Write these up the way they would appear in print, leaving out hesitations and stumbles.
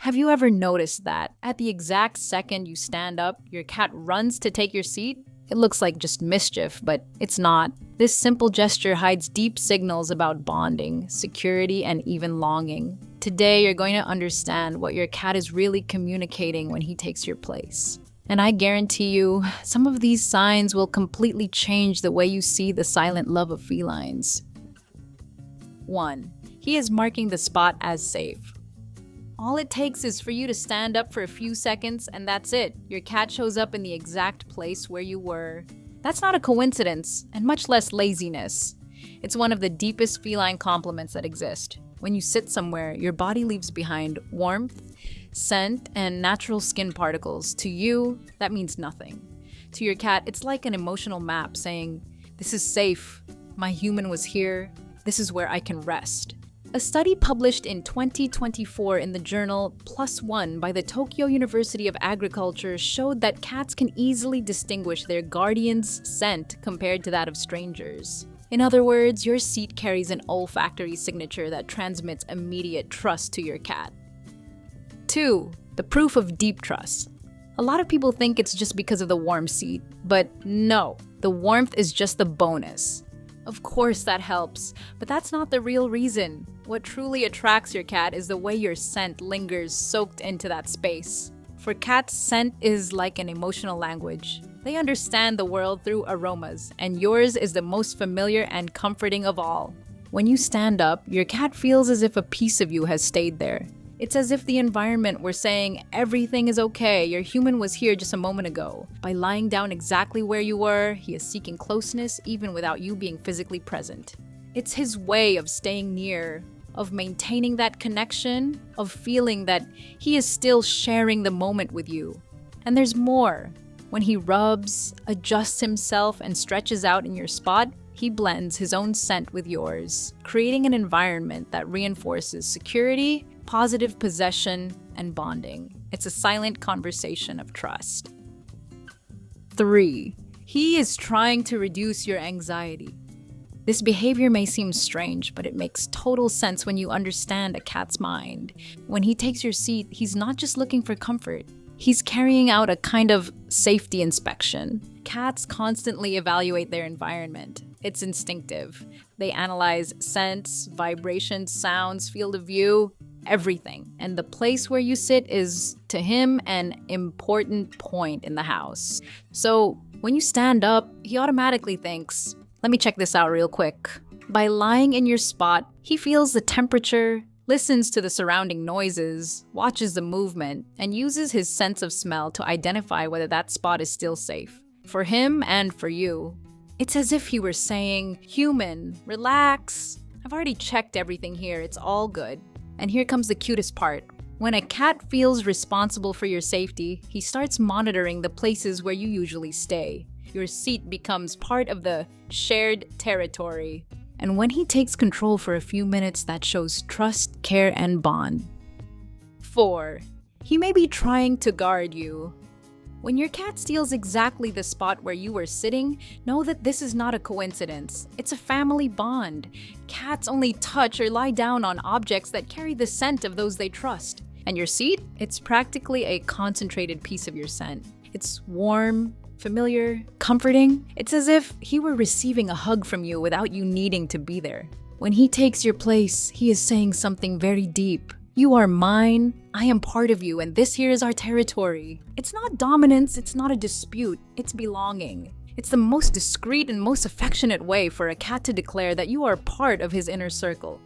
Have you ever noticed that at the exact second you stand up, your cat runs to take your seat? It looks like just mischief, but it's not. This simple gesture hides deep signals about bonding, security, and even longing. Today, you're going to understand what your cat is really communicating when he takes your place. And I guarantee you, some of these signs will completely change the way you see the silent love of felines. 1. He is marking the spot as safe. All it takes is for you to stand up for a few seconds, and that's it. Your cat shows up in the exact place where you were. That's not a coincidence, and much less laziness. It's one of the deepest feline compliments that exist. When you sit somewhere, your body leaves behind warmth, scent, and natural skin particles. To you, that means nothing. To your cat, it's like an emotional map saying, "This is safe. My human was here. This is where I can rest." A study published in 2024 in the journal PLOS ONE by the Tokyo University of Agriculture showed that cats can easily distinguish their guardian's scent compared to that of strangers. In other words, your seat carries an olfactory signature that transmits immediate trust to your cat. 2. The proof of deep trust. A lot of people think it's just because of the warm seat, but no, the warmth is just the bonus. Of course that helps, but that's not the real reason. What truly attracts your cat is the way your scent lingers soaked into that space. For cats, scent is like an emotional language. They understand the world through aromas, and yours is the most familiar and comforting of all. When you stand up, your cat feels as if a piece of you has stayed there. It's as if the environment were saying, everything is okay, your human was here just a moment ago. By lying down exactly where you were, he is seeking closeness even without you being physically present. It's his way of staying near, of maintaining that connection, of feeling that he is still sharing the moment with you. And there's more. When he rubs, adjusts himself, and stretches out in your spot, he blends his own scent with yours, creating an environment that reinforces security, positive possession, and bonding. It's a silent conversation of trust. 3. He is trying to reduce your anxiety. This behavior may seem strange, but it makes total sense when you understand a cat's mind. When he takes your seat, he's not just looking for comfort. He's carrying out a kind of safety inspection. Cats constantly evaluate their environment. It's instinctive. They analyze scents, vibrations, sounds, field of view, everything. And the place where you sit is, to him, an important point in the house. So when you stand up, he automatically thinks, let me check this out real quick. By lying in your spot, he feels the temperature, listens to the surrounding noises, watches the movement, and uses his sense of smell to identify whether that spot is still safe. For him and for you. It's as if he were saying, human, relax. I've already checked everything here, it's all good. And here comes the cutest part. When a cat feels responsible for your safety, he starts monitoring the places where you usually stay. Your seat becomes part of the shared territory. And when he takes control for a few minutes, that shows trust, care, and bond. 4. He may be trying to guard you. When your cat steals exactly the spot where you were sitting, know that this is not a coincidence. It's a family bond. Cats only touch or lie down on objects that carry the scent of those they trust. And your seat? It's practically a concentrated piece of your scent. It's warm, familiar, comforting. It's as if he were receiving a hug from you without you needing to be there. When he takes your place, he is saying something very deep. You are mine, I am part of you, and this here is our territory. It's not dominance, it's not a dispute, it's belonging. It's the most discreet and most affectionate way for a cat to declare that you are part of his inner circle.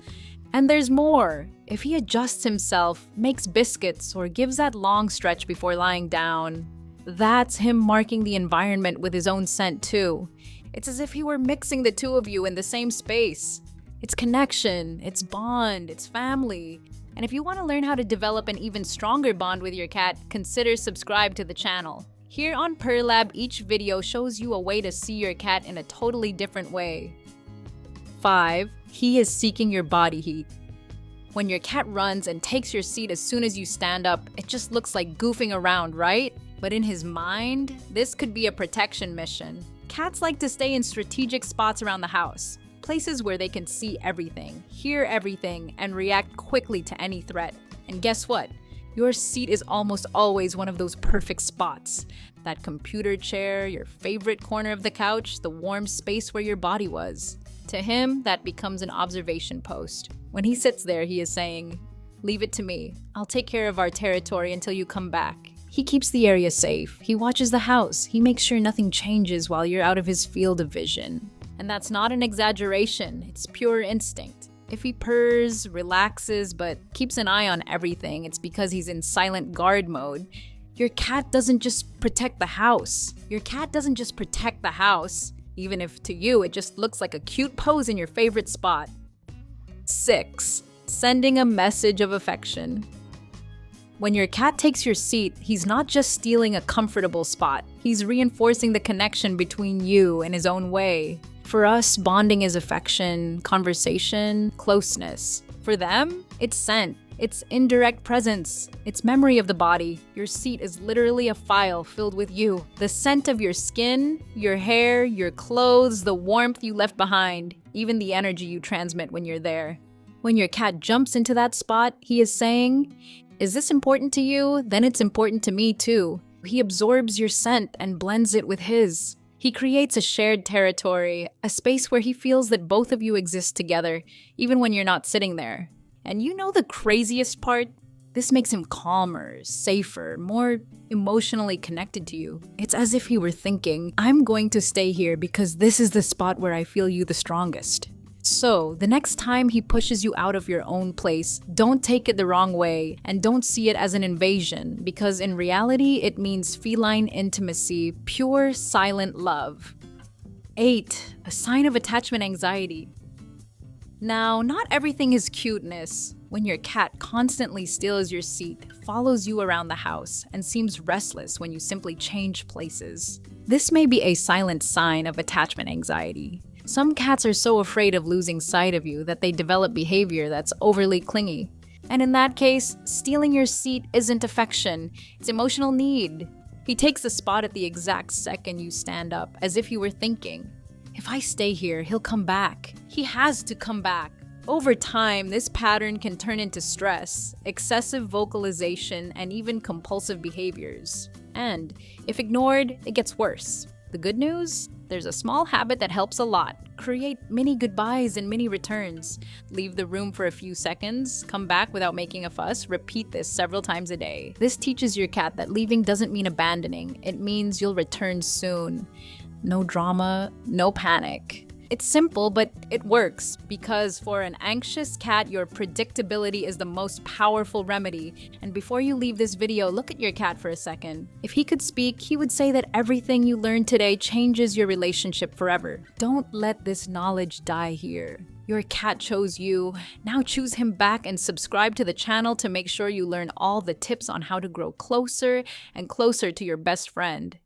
And there's more. If he adjusts himself, makes biscuits, or gives that long stretch before lying down, that's him marking the environment with his own scent too. It's as if he were mixing the two of you in the same space. It's connection, it's bond, it's family. And if you want to learn how to develop an even stronger bond with your cat, consider subscribe to the channel. Here on PurLab, each video shows you a way to see your cat in a totally different way. 5. He is seeking your body heat. When your cat runs and takes your seat as soon as you stand up, it just looks like goofing around, right? But in his mind, this could be a protection mission. Cats like to stay in strategic spots around the house. Places where they can see everything, hear everything, and react quickly to any threat. And guess what? Your seat is almost always one of those perfect spots. That computer chair, your favorite corner of the couch, the warm space where your body was. To him, that becomes an observation post. When he sits there, he is saying, "Leave it to me. I'll take care of our territory until you come back." He keeps the area safe. He watches the house. He makes sure nothing changes while you're out of his field of vision. And that's not an exaggeration. It's pure instinct. If he purrs, relaxes, but keeps an eye on everything, it's because he's in silent guard mode. Your cat doesn't just protect the house. Your cat doesn't just protect the house, even if to you it just looks like a cute pose in your favorite spot. 6. Sending a message of affection. When your cat takes your seat, he's not just stealing a comfortable spot. He's reinforcing the connection between you in his own way. For us, bonding is affection, conversation, closeness. For them, it's scent. It's indirect presence. It's memory of the body. Your seat is literally a file filled with you. The scent of your skin, your hair, your clothes, the warmth you left behind, even the energy you transmit when you're there. When your cat jumps into that spot, he is saying, "Is this important to you? Then it's important to me too." He absorbs your scent and blends it with his. He creates a shared territory, a space where he feels that both of you exist together, even when you're not sitting there. And you know the craziest part? This makes him calmer, safer, more emotionally connected to you. It's as if he were thinking, "I'm going to stay here because this is the spot where I feel you the strongest." So, the next time he pushes you out of your own place, don't take it the wrong way and don't see it as an invasion, because in reality, it means feline intimacy, pure, silent love. 8. A sign of attachment anxiety. Now, not everything is cuteness. When your cat constantly steals your seat, follows you around the house, and seems restless when you simply change places, this may be a silent sign of attachment anxiety. Some cats are so afraid of losing sight of you that they develop behavior that's overly clingy. And in that case, stealing your seat isn't affection, it's emotional need. He takes a spot at the exact second you stand up, as if you were thinking, "If I stay here, he'll come back. He has to come back." Over time, this pattern can turn into stress, excessive vocalization, and even compulsive behaviors. And if ignored, it gets worse. The good news? There's a small habit that helps a lot. Create mini goodbyes and mini returns. Leave the room for a few seconds, come back without making a fuss, repeat this several times a day. This teaches your cat that leaving doesn't mean abandoning. It means you'll return soon. No drama, no panic. It's simple, but it works, because for an anxious cat, your predictability is the most powerful remedy. And before you leave this video, look at your cat for a second. If he could speak, he would say that everything you learned today changes your relationship forever. Don't let this knowledge die here. Your cat chose you. Now choose him back and subscribe to the channel to make sure you learn all the tips on how to grow closer and closer to your best friend.